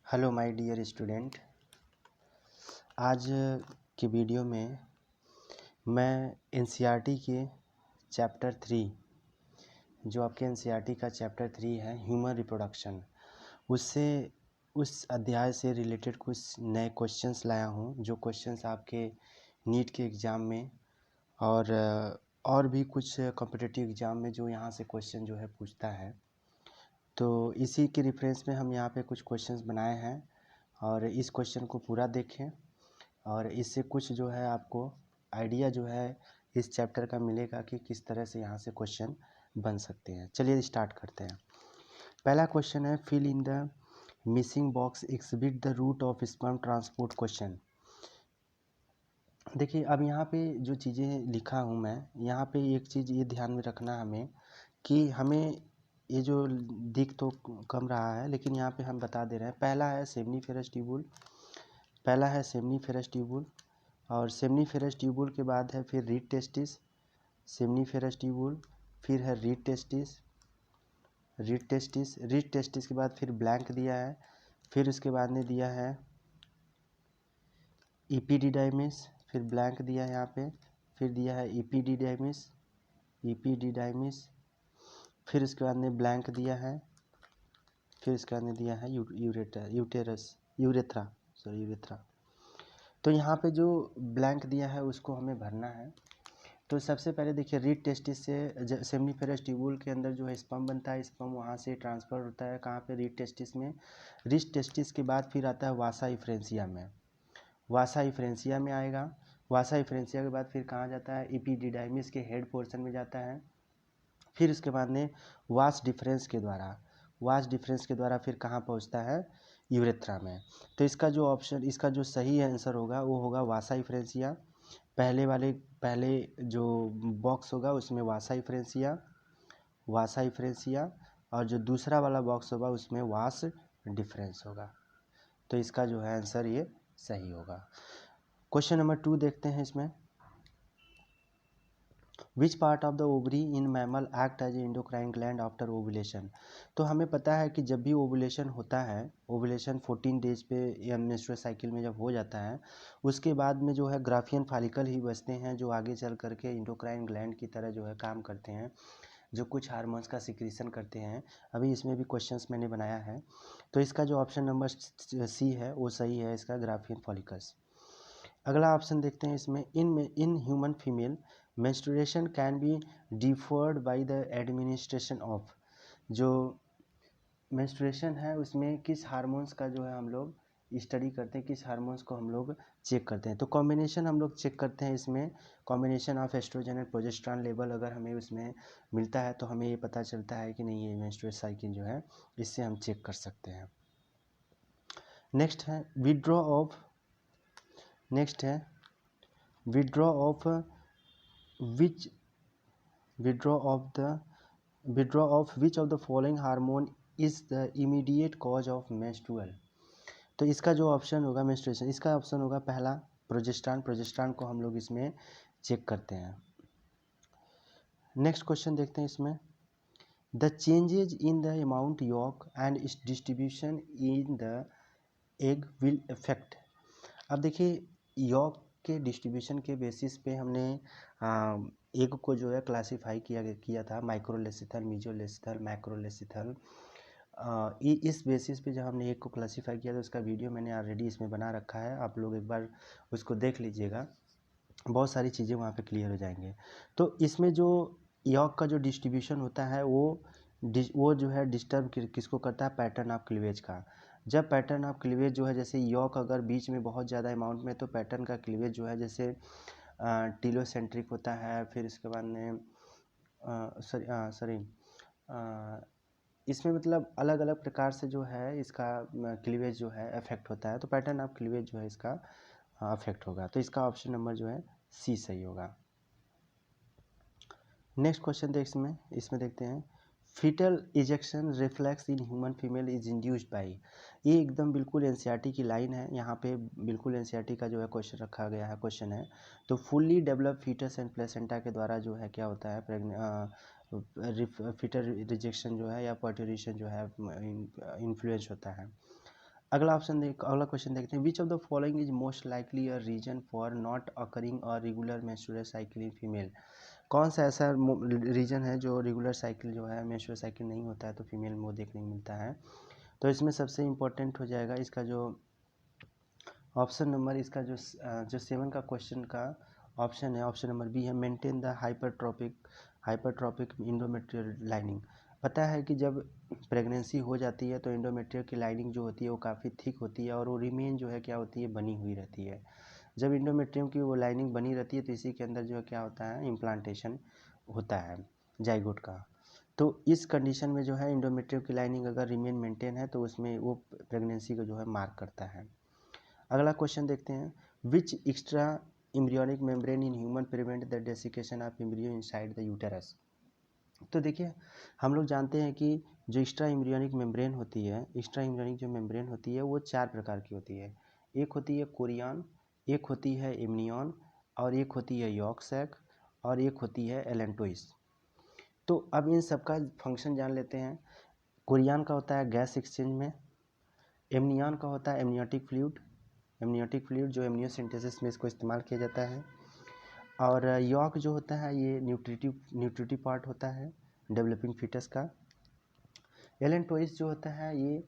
Hello my dear student. आज की video में मैं एनसीईआरटी के चैप्टर 3 जो आपके एनसीईआरटी का चैप्टर 3 है ह्यूमन रिप्रोडक्शन, उससे उस अध्याय से रिलेटेड कुछ नए क्वेश्चंस लाया हूँ। जो क्वेश्चंस आपके नीट के एग्ज़ाम में और भी कुछ कॉम्पिटिटिव एग्ज़ाम में जो यहाँ से क्वेश्चन जो है पूछता है, तो इसी के रेफरेंस में हम यहाँ पे कुछ क्वेश्चंस बनाए हैं और इस क्वेश्चन को पूरा देखें और इससे कुछ जो है आपको आइडिया जो है इस चैप्टर का मिलेगा कि किस तरह से यहाँ से क्वेश्चन बन सकते हैं। चलिए स्टार्ट करते हैं। पहला क्वेश्चन है, fill in the missing box exhibit the route of sperm transport question. देखिए, अब यहाँ पे जो चीज़ें लिखा हूँ मैं, यहाँ पे एक चीज़ ये ध्यान में रखना हमें कि हमें ये जो दिख तो कम रहा है लेकिन यहाँ पे हम बता दे रहे हैं। पहला है सेमनीफेरस ट्यूबुल, पहला है सेमनीफेरस ट्यूबुल और सेमनीफेरस ट्यूबुल के बाद है फिर रीड टेस्टिस, सेमनीफेरस ट्यूबुल, फिर है read testis, read testis, read testis के बाद फिर ब्लैंक दिया है, फिर उसके बाद ने दिया है इपीडिडाइमिस, फिर ब्लैंक दिया है यहाँ पे, फिर दिया है इपीडिडाइमिस, इपीडिडाइमिस, फिर उसके बाद ने ब्लैंक दिया है, फिर इसके बाद ने दिया है यूरेथ्रा। तो यहाँ पे जो ब्लैंक दिया है उसको हमें भरना है। तो सबसे पहले देखिए, रीड टेस्टिस से सेमनीफेरस ट्यूबुल के अंदर जो है स्पर्म बनता है, स्पर्म वहाँ से ट्रांसफ़र होता है कहाँ पे, रीड टेस्टिस में। रीड टेस्टिस के बाद फिर आता है वासा इफ्रेंसिया में, वासा इफ्रेंसिया में आएगा। वासा इफ्रेंसिया के बाद फिर कहाँ जाता है, इपीडिडाइमिस के हेड पोर्शन में जाता है। फिर उसके बाद में वास डिफरेंस के द्वारा फिर कहाँ पहुँचता है, यूरेथ्रा में। तो इसका जो ऑप्शन, इसका जो सही आंसर होगा वो होगा वासा इफ्रेंसिया। पहले जो बॉक्स होगा उसमें वासा इफ्रेंसिया और जो दूसरा वाला बॉक्स होगा उसमें वास डिफरेंस होगा। तो इसका जो है आंसर ये सही होगा। क्वेश्चन नंबर 2 देखते हैं इसमें। Which part of the ovary in mammal act as endocrine gland after ovulation. तो हमें पता है कि जब भी ओवुलेशन होता है, ओवुलेशन 14 डेज पे या मेंस्ट्रुअल साइकिल में जब हो जाता है, उसके बाद में जो है ग्राफियन फॉलिकल ही बचते हैं जो आगे चल करके एंडोक्राइन ग्लैंड की तरह जो है काम करते हैं, जो कुछ हार्मोन्स का सिक्रीशन करते हैं। अभी इसमें भी क्वेश्चंस मैंने बनाया है। तो इसका जो ऑप्शन नंबर सी है वो सही है, इसका ग्राफियन फॉलिकल्स। अगला ऑप्शन देखते हैं इसमें, इन human female menstruation can be deferred by the administration of. जो मेंस्ट्रुएशन है उसमें किस हार्मोन्स का जो है हम लोग स्टडी करते हैं, किस हार्मोन्स को हम लोग चेक करते हैं। तो कॉम्बिनेशन हम लोग चेक करते हैं इसमें, combination of oestrogen and progesterone level अगर हमें उसमें मिलता है तो हमें ये पता चलता है कि नहीं ये मेंस्ट्रुअल साइकिल जो है, इससे हम चेक कर सकते हैं। नेक्स्ट है withdraw of which withdrawal of which of the following hormone is the immediate cause of menstrual। तो इसका जो ऑप्शन होगा मेंस्ट्रुएशन, इसका ऑप्शन होगा पहला प्रोजेस्टेरॉन को हम लोग इसमें चेक करते हैं। नेक्स्ट क्वेश्चन देखते हैं इसमें, the changes in the amount yolk and its distribution in the egg will affect. अब देखिए, यॉक के डिस्ट्रीब्यूशन के बेसिस पे हमने एग को जो है क्लासीफाई किया था, माइक्रोलेसिथल, मीजोलेसिथल, मैक्रोलेसिथल। इस बेसिस पे जब हमने एग को क्लासीफाई किया तो उसका वीडियो मैंने ऑलरेडी इसमें बना रखा है, आप लोग एक बार उसको देख लीजिएगा, बहुत सारी चीज़ें वहाँ पे क्लियर हो जाएंगे। तो इसमें जो यॉक का जो डिस्ट्रीब्यूशन होता है वो जो है डिस्टर्ब किसको करता है, पैटर्न ऑफ क्लीवेज का। जब पैटर्न ऑफ क्लीवेज जो है, जैसे यॉक अगर बीच में बहुत ज़्यादा अमाउंट में, तो पैटर्न का क्लीवेज जो है जैसे टीलोसेंट्रिक होता है, फिर इसके बाद में इसमें मतलब अलग अलग प्रकार से जो है इसका क्लीवेज जो है अफेक्ट होता है। तो पैटर्न ऑफ क्लीवेज जो है इसका अफेक्ट होगा। तो इसका ऑप्शन नंबर जो है सी सही होगा। नेक्स्ट क्वेश्चन इसमें देखते हैं, foetal ejection reflex in human female is induced by. ये एकदम बिल्कुल एनसीईआरटी की लाइन है, यहाँ पे बिल्कुल एनसीईआरटी का जो है क्वेश्चन रखा गया है, क्वेश्चन है। तो fully develop foetus and placenta के द्वारा जो है क्या होता है, फीटल रिजेक्शन जो है या पार्टुरेशन जो है इन्फ्लुएंस होता है। अगला क्वेश्चन देखते हैं, which of the following is most likely a reason for not occurring a regular menstrual cycle in female. कौन सा ऐसा रीजन है जो रेगुलर साइकिल जो है मेंस्ट्रुअल साइकिल नहीं होता है तो फीमेल में वो देखने को मिलता है। तो इसमें सबसे इम्पोर्टेंट हो जाएगा इसका जो ऑप्शन नंबर, इसका जो 7 का क्वेश्चन का ऑप्शन है, ऑप्शन नंबर बी है, मेंटेन द हाइपरट्रॉपिक इंडोमेट्रियल लाइनिंग। पता है कि जब प्रेगनेंसी हो जाती है तो इंडोमेट्रियल की लाइनिंग जो होती है वो काफ़ी थिक होती है और वो रिमेन जो है क्या होती है, बनी हुई रहती है। जब इंडोमेट्रियम की वो लाइनिंग बनी रहती है तो इसी के अंदर जो है क्या होता है, इम्प्लांटेशन होता है जाइगोट का। तो इस कंडीशन में जो है इंडोमेट्रियम की लाइनिंग अगर रिमेन मेंटेन है तो उसमें वो प्रेगनेंसी को जो है मार्क करता है। अगला क्वेश्चन देखते हैं, which extra embryonic membrane in human prevent the desiccation of embryo inside the uterus. तो देखिए हम लोग जानते हैं कि जो एक्स्ट्रा एम्ब्रियोनिक मेम्ब्रेन होती है, एक्स्ट्रा एम्ब्रियोनिक जो मेम्ब्रेन होती है वो 4 प्रकार की होती है। एक होती है कोरियन, एक होती है एमनियन, और एक होती है यॉर्क सैक, और एक होती है एलेंटोइस। तो अब इन सब का फंक्शन जान लेते हैं। कोरियन का होता है गैस एक्सचेंज में, एमनियन का होता है एमनियोटिक फ्लूइड जो एमनियोसेंटेसिस में इसको इस्तेमाल किया जाता है, और यॉर्क जो होता है ये न्यूट्रिटिव पार्ट होता है डेवलपिंग फीटस का। एलेंटोइस जो होता है ये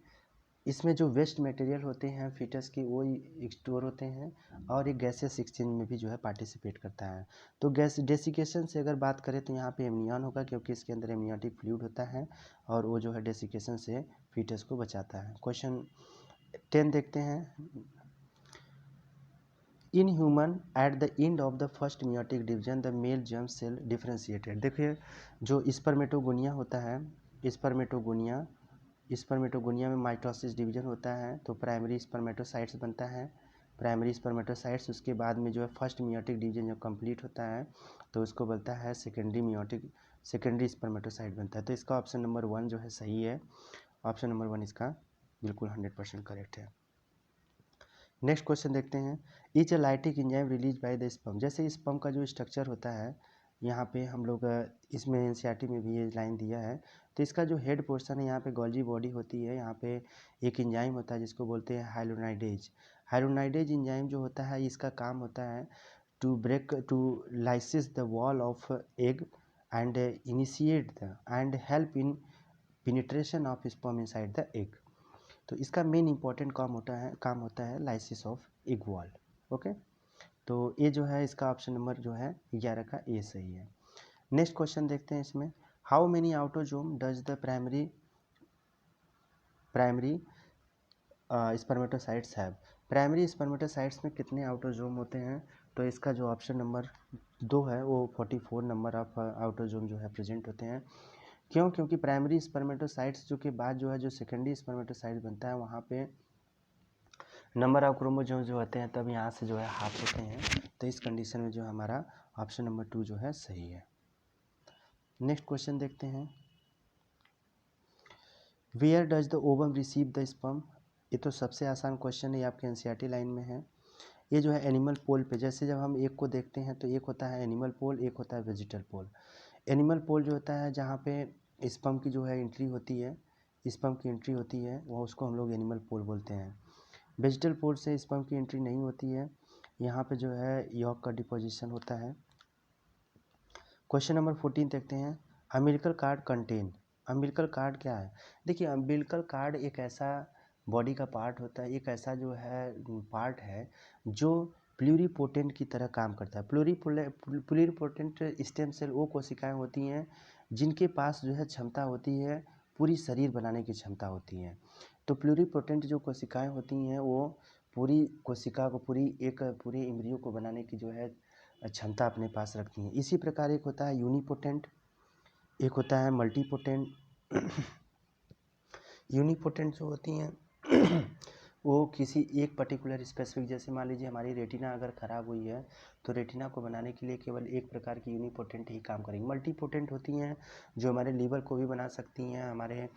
इसमें जो वेस्ट मटेरियल होते हैं फीटस की वो स्टोर होते हैं, और एक गैसेस एक्सचेंज में भी जो है पार्टिसिपेट करता है। तो गैस डेसिकेशन से अगर बात करें तो यहाँ पे एमनियन होगा क्योंकि इसके अंदर एमनियोटिक फ्लूइड होता है और वो जो है डेसिकेशन से फीटस को बचाता है। क्वेश्चन 10 देखते हैं, in human at the end of the first meiotic division the male germ cell differentiated. देखिए जो स्पर्मेटोगोनिया होता है, स्पर्मेटोगोनिया में माइटोसिस डिवीजन होता है तो प्राइमरी स्पर्मेटोसाइट्स बनता है, प्राइमरी स्पर्मेटोसाइट्स, उसके बाद में जो है फर्स्ट मियोटिक डिवीजन जब कंप्लीट होता है तो उसको बोलता है सेकेंडरी स्पर्मेटोसाइट बनता है। तो इसका ऑप्शन नंबर 1 जो है सही है, ऑप्शन नंबर 1 इसका बिल्कुल 100% करेक्ट है। नेक्स्ट क्वेश्चन देखते हैं, etch a lytic enzyme release by the sperm. जैसे स्पर्म का जो स्ट्रक्चर होता है यहाँ पे हम लोग इसमें एनसीईआरटी में भी ये लाइन दिया है, तो इसका जो हेड पोर्शन है यहाँ पे गोल्जी बॉडी होती है, यहाँ पे एक एंजाइम होता है जिसको बोलते हैं हाइलोनाइडेज एंजाइम जो होता है इसका काम होता है to lysis the wall of egg and initiate the and help in penetration of sperm inside the egg. तो इसका मेन इंपॉर्टेंट काम होता है lysis of egg wall. Okay, तो ये जो है इसका ऑप्शन नंबर जो है 11 का ए सही है। नेक्स्ट क्वेश्चन देखते हैं इसमें, how many autosome does the primary spermatocytes have. Primary spermatocytes में कितने आउटोजोम होते हैं, तो इसका जो ऑप्शन नंबर 2 है वो 44 नंबर ऑफ आउटोजोम जो है प्रेजेंट होते हैं। क्यों? क्योंकि प्राइमरी स्पर्मेटोसाइट्स जो के बाद जो है जो सेकेंडरी स्पर्मेटोसाइट बनता है वहाँ पे नंबर ऑफ क्रोमोसोम जो होते हैं तब यहाँ से जो है हाफ होते हैं, तो इस कंडीशन में जो हमारा ऑप्शन नंबर 2 जो है सही है। नेक्स्ट क्वेश्चन देखते हैं, where does the ovum receive the sperm. ये तो सबसे आसान क्वेश्चन है, ये आपके एनसीईआरटी लाइन में है। ये जो है एनिमल पोल पे, जैसे जब हम एक को देखते हैं तो एक होता है एनिमल पोल, एक होता है वेजिटल पोल। एनिमल पोल जो होता है जहाँ पे स्पर्म की जो है एंट्री होती है, स्पर्म की एंट्री होती है वो उसको हम लोग एनिमल पोल बोलते हैं। वेजिटल पोल से स्पर्म की एंट्री नहीं होती है, यहाँ पे जो है यॉर्क का डिपोजिशन होता है। क्वेश्चन नंबर 14 देखते हैं, umbilical card contain. Umbilical card क्या है? देखिए अम्बिलिकल कार्ड एक ऐसा बॉडी का पार्ट होता है, एक ऐसा जो है पार्ट है जो प्लूरीपोटेंट की तरह काम करता है। प्लूरीपोटेंट स्टेम सेल वो कोशिकाएं होती हैं जिनके पास जो है क्षमता होती है पूरी शरीर बनाने की क्षमता होती है। तो प्लूरीपोटेंट जो कोशिकाएं होती हैं वो पूरी कोशिका को पूरे एम्ब्रियो को बनाने की जो है क्षमता अपने पास रखती हैं। इसी प्रकार एक होता है यूनिपोटेंट, एक होता है मल्टीपोटेंट। यूनिपोटेंट जो होती हैं वो किसी एक पर्टिकुलर स्पेसिफिक, जैसे मान लीजिए हमारी रेटिना अगर ख़राब हुई है तो रेटिना को बनाने के लिए केवल एक प्रकार की यूनिपोटेंट ही काम करेंगी। मल्टीपोटेंट होती हैं जो हमारे लीवर को भी बना सकती हैं, हमारे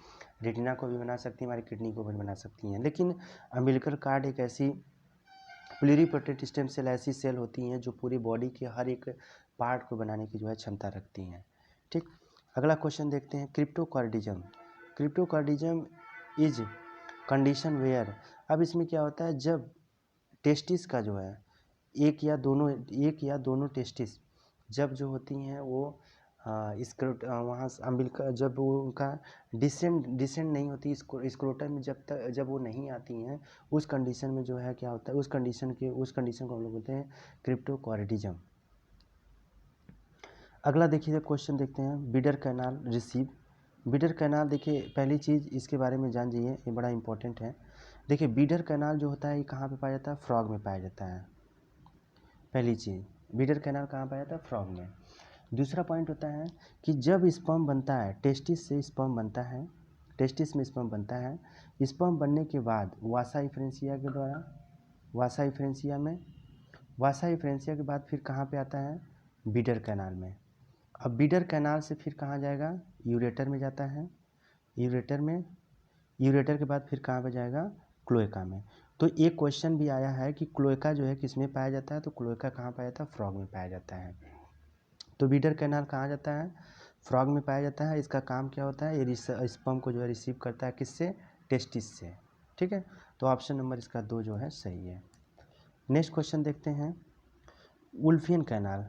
रेटिना को भी बना सकती हैं, हमारी किडनी को भी बना सकती हैं। लेकिन अम्बिलिकल कार्ड एक ऐसी प्लूरीपोटेंट स्टेम सेल ऐसी सेल होती हैं जो पूरी बॉडी के हर एक पार्ट को बनाने की जो है क्षमता रखती हैं। ठीक, अगला क्वेश्चन देखते हैं, क्रिप्टोकार्डिज्म। क्रिप्टोकार्डिज्म इज कंडीशन वेयर, अब इसमें क्या होता है, जब टेस्टिस का जो है एक या दोनों टेस्टिस जब जो होती हैं वो वहाँ से अम्बिलिकल, जब वो उनका डिसेंड नहीं होती स्क्रोटम में, जब वो नहीं आती हैं, उस कंडीशन में जो है क्या होता है, उस कंडीशन को हम लोग बोलते हैं क्रिप्टोकोरिडिज्म। अगला देखिए क्वेश्चन देखते हैं, bidder canal receive. Bidder canal देखिए, पहली चीज़ इसके बारे में जान जाइए, ये बड़ा इंपॉर्टेंट है। देखिए बीडर कैनाल जो होता है ये कहाँ पे पाया जाता है, फ्रॉग में पाया जाता है। पहली चीज़, बीडर कैनाल कहाँ पाया जाता है, फ्रॉग में। दूसरा पॉइंट होता है कि जब स्पर्म बनता है, टेस्टिस से स्पर्म बनता है, टेस्टिस में स्पर्म बनता है, स्पर्म बनने के बाद वासा इफ्रेंसिया के द्वारा, वासा इफ्रेंसिया के बाद फिर कहाँ पे आता है, बीडर कैनाल में। अब बीडर कैनाल से फिर कहाँ जाएगा, यूरेटर में जाता है, यूरेटर के बाद फिर कहाँ पे जाएगा, क्लोएका में। तो एक क्वेश्चन भी आया है कि क्लोएका जो है किस में पाया जाता है, तो क्लोएका कहाँ पाया जाता है, फ्रॉग में पाया जाता है। तो बीडर कैनाल कहाँ जाता है, फ्रॉग में पाया जाता है। इसका काम क्या होता है, ये स्पर्म को जो है रिसीव करता है किससे, टेस्टिस से। ठीक है, तो ऑप्शन नंबर इसका 2 जो है सही है। नेक्स्ट क्वेश्चन देखते हैं, Wolffian canal,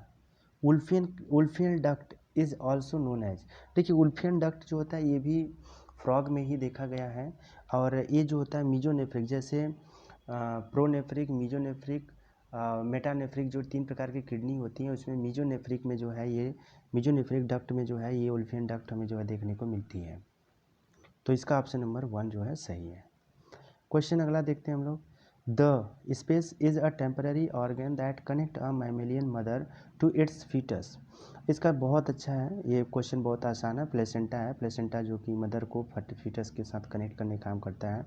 Wolffian duct is also known as. देखिए वुल्फियन डक्ट जो होता है ये भी फ्रॉग में ही देखा गया है, और ये जो होता है मीजोनेफ्रिक, जैसे प्रोनेफ्रिक, मीजोनेफ्रिक, मेटानेफ्रिक, जो 3 प्रकार की किडनी होती हैं, उसमें मीजोनेफ्रिक में जो है ये मीजोनेफ्रिक डक्ट में जो है ये वुल्फियन डक्ट हमें जो है देखने को मिलती है। तो इसका ऑप्शन नंबर 1 जो है सही है। क्वेश्चन अगला देखते हैं हम लोग, the space is a temporary organ that connect a mammalian mother to its foetus. इसका बहुत अच्छा है, ये क्वेश्चन बहुत आसान है। प्लेसेंटा है, प्लेसेंटा जो कि मदर को फीटस के साथ कनेक्ट करने का काम करता है।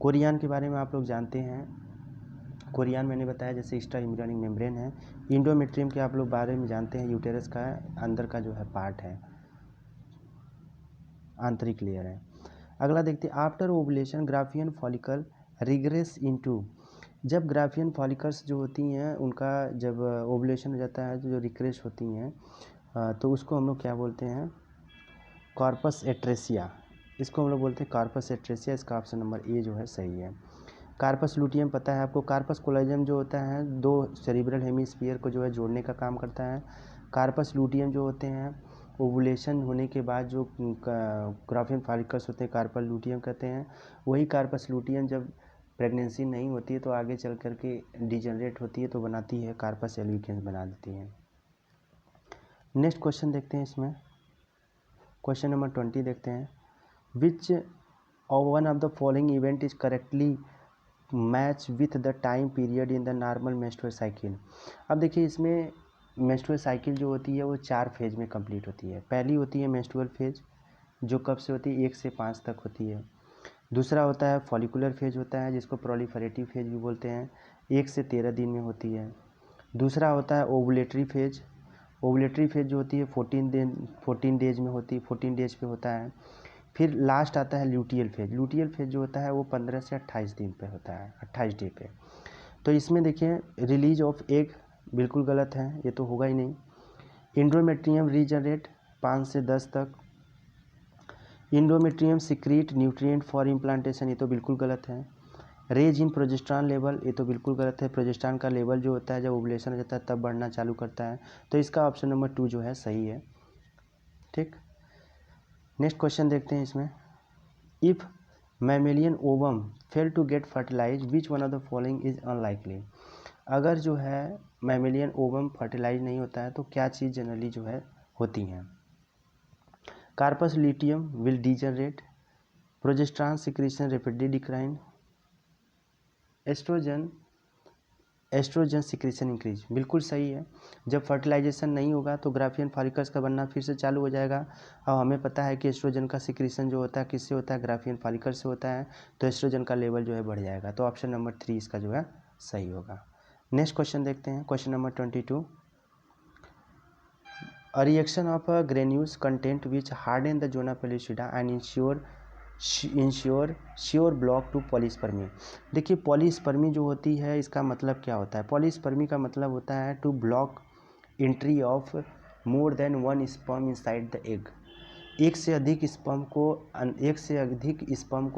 कोरियन के बारे में आप लोग जानते हैं, कोरियन मैंने बताया जैसे एक्स्ट्रा एम्ब्रियोनिक मेम्ब्रेन है। इंडोमेट्रियम के आप लोग बारे में जानते हैं, यूटेरस का अंदर का जो है पार्ट है, आंतरिक लेयर है। अगला देखते हैं, after ovulation Graafian follicle regress into. जब ग्राफियन फॉलिकल्स जो होती हैं उनका जब ओवुलेशन हो जाता है तो जो रिग्रेस होती हैं, तो उसको हम लोग क्या बोलते हैं, कॉर्पस एट्रेसिया। इसको हम लोग बोलते हैं कॉर्पस एट्रेसिया। इसका ऑप्शन नंबर ए जो है सही है। कार्पस लूटियम पता है आपको, कार्पस कोलोजम जो होता है 2 सेरिब्रल हेमिस्फीयर को जो है जोड़ने का काम करता है। कार्पस लूटियम जो होते हैं ओवुलेशन होने के बाद जो ग्राफियन फॉलिकल्स होते हैं कार्पस लूटियम कहते हैं। वही कार्पस लूटियम जब प्रेगनेंसी नहीं होती है तो आगे चल कर के डिजनरेट होती है तो बनाती है कार्पस एल्बिकेंस बना देती है। नेक्स्ट क्वेश्चन देखते हैं, इसमें क्वेश्चन नंबर 20 देखते हैं, which one of the following event is correctly match with the time period in the normal menstrual cycle. अब देखिए इसमें मेंस्ट्रुअल साइकिल जो होती है वो 4 फेज में कंप्लीट होती है। पहली होती है मेंस्ट्रुअल फेज जो कब से होती है, 1 से 5 तक होती है। दूसरा होता है फॉलिकुलर फेज होता है जिसको प्रोलिफरेटिव फेज भी बोलते हैं, 1 से 13 दिन में होती है। दूसरा होता है ओवुलेटरी फेज, ओवुलेटरी फेज जो होती है 14 डेज में होती है, 14 डेज पे होता है। फिर लास्ट आता है ल्यूटियल फेज, ल्यूटियल फेज जो होता है वो 15 से 28 दिन पे होता है, 28 डे पे। तो इसमें देखिए रिलीज ऑफ एग बिल्कुल गलत है, ये तो होगा ही नहीं। इंडोमेट्रियम रीजनरेट 5 से 10 तक। Endometrium secrete nutrient for implantation, ये तो बिल्कुल गलत है। रेज इन प्रोजेस्ट्रॉन लेवल, ये तो बिल्कुल गलत है। प्रोजेस्ट्रॉन का लेवल जो होता है जब ओवुलेशन हो जाता है तब बढ़ना चालू करता है। तो इसका ऑप्शन नंबर 2 जो है सही है। ठीक, नेक्स्ट क्वेश्चन देखते हैं इसमें, if mammalian ovum fail to get fertilise which one of the following is unlikely. अगर जो है मैमेलियन ओवम फर्टिलाइज नहीं होता है तो क्या चीज़ जनरली जो है होती हैं, corpus luteum will degenerate, progesterone secretion rapidly decline, oestrogen secretion increase. बिल्कुल सही है, जब फर्टिलाइजेशन नहीं होगा तो ग्राफियन फॉलिकल्स का बनना फिर से चालू हो जाएगा। और हमें पता है कि एस्ट्रोजन का सिक्रीशन जो होता है किससे होता है, ग्राफियन फॉलिकल से होता है, तो एस्ट्रोजन का लेवल जो है बढ़ जाएगा। तो ऑप्शन नंबर 3 इसका जो है सही होगा। नेक्स्ट क्वेश्चन देखते हैं, question number 22, a reaction of a granules content which harden the zona pellucida and sure block to polyspermy. देखिए पॉलीस्पर्मी जो होती है इसका मतलब क्या होता है, पॉलीस्पर्मी का मतलब होता है to block entry of more than 1 sperm inside the egg. एक से अधिक स्पर्म को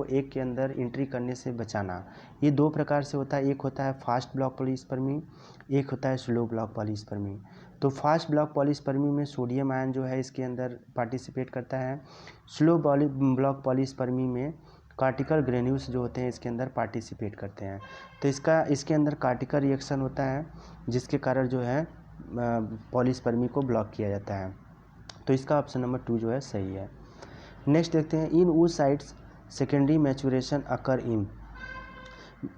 एग के अंदर एंट्री करने से बचाना। ये दो प्रकार से होता है, एक होता है फास्ट ब्लॉक पॉलीस्पर्मी, एक होता है स्लो ब्लॉक पॉलीस्पर्मी। तो फास्ट ब्लॉक पॉलीस्पर्मी में सोडियम आयन जो है इसके अंदर पार्टिसिपेट करता है। स्लो ब्लॉक पॉलीस्पर्मी में कार्टिकल ग्रेन्यूल्स जो होते हैं इसके अंदर पार्टिसिपेट करते हैं। तो इसके अंदर कार्टिकल रिएक्शन होता है जिसके कारण जो है पॉलीस्पर्मी को ब्लॉक किया जाता है। तो इसका ऑप्शन नंबर 2 जो है सही है। नेक्स्ट देखते हैं, इन oocytes सेकेंडरी मैचुरेशन अकर इन।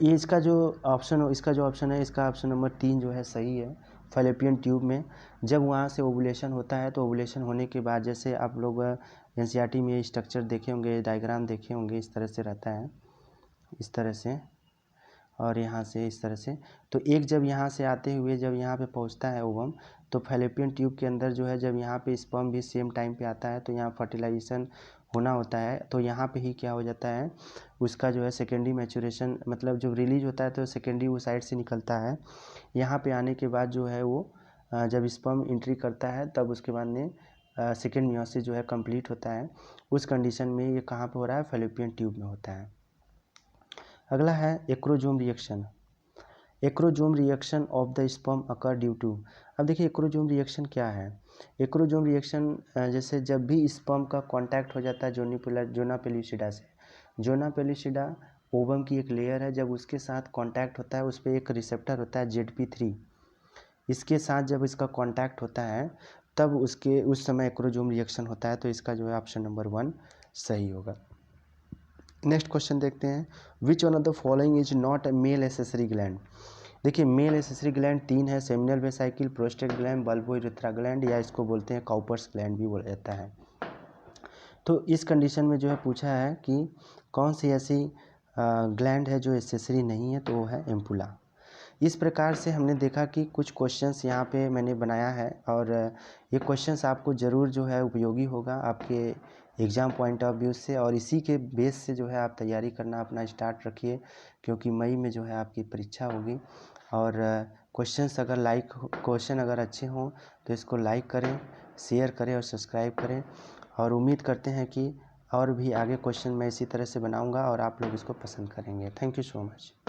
ये इसका जो ऑप्शन है इसका ऑप्शन नंबर 3 जो है सही है। फैलोपियन ट्यूब में जब वहाँ से ओवुलेशन होता है तो ओवुलेशन होने के बाद, जैसे आप लोग एनसीईआरटी में स्ट्रक्चर देखे होंगे, डायग्राम देखे होंगे, इस तरह से रहता है, इस तरह से, और यहाँ से इस तरह से। तो एक जब यहाँ से आते हुए जब यहाँ पे पहुँचता है ओवम, तो फैलोपियन ट्यूब के अंदर जो है जब यहाँ पे स्पर्म भी सेम टाइम पे आता है तो यहाँ फर्टिलाइजेशन होना होता है। तो यहाँ पे ही क्या हो जाता है, उसका जो है सेकेंडरी मैचुरेशन, मतलब जब रिलीज होता है तो सेकेंडरी वो साइड से निकलता है। यहाँ पे आने के बाद जो है वो जब स्पर्म एंट्री करता है तब उसके बाद में सेकेंड मियोसिस जो है कंप्लीट होता है। उस कंडीशन में ये कहाँ पे हो रहा है, फैलोपियन ट्यूब में होता है। अगला है acrosome reaction. Acrosome reaction of the sperm occur due to. अब देखिए एक्रोजोम रिएक्शन क्या है। एक्रोजोम रिएक्शन जैसे जब भी स्पर्म का कांटेक्ट हो जाता है जोना पेलुसिडा से। जोना पेलुसिडा ओवम की एक लेयर है, जब उसके साथ कांटेक्ट होता है उस पर एक रिसेप्टर होता है ZP3। इसके साथ जब इसका कांटेक्ट होता है तब उस समय एक्रोजोम रिएक्शन होता है। तो इसका जो है ऑप्शन नंबर 1 सही होगा। नेक्स्ट क्वेश्चन देखते हैं, which one of the following is not a male accessory gland. देखिए मेल एसेसरी ग्लैंड 3 है, seminal vesicle, prostate gland, bulbourethral gland, या इसको बोलते हैं काउपर्स ग्लैंड भी बोला जाता है। तो इस कंडीशन में जो है पूछा है कि कौन सी ऐसी ग्लैंड है जो एसेसरी नहीं है, तो वो है एम्पुला। इस प्रकार से हमने देखा कि कुछ क्वेश्चंस यहाँ पे मैंने बनाया है, और ये क्वेश्चंस आपको ज़रूर जो है उपयोगी होगा आपके एग्ज़ाम पॉइंट ऑफ व्यू से, और इसी के बेस से जो है आप तैयारी करना अपना स्टार्ट रखिए, क्योंकि मई में जो है आपकी परीक्षा होगी। और क्वेश्चन अगर अच्छे हों तो इसको लाइक करें, शेयर करें और सब्सक्राइब करें, और उम्मीद करते हैं कि और भी आगे क्वेश्चन मैं इसी तरह से बनाऊँगा और आप लोग इसको पसंद करेंगे। Thank you so much.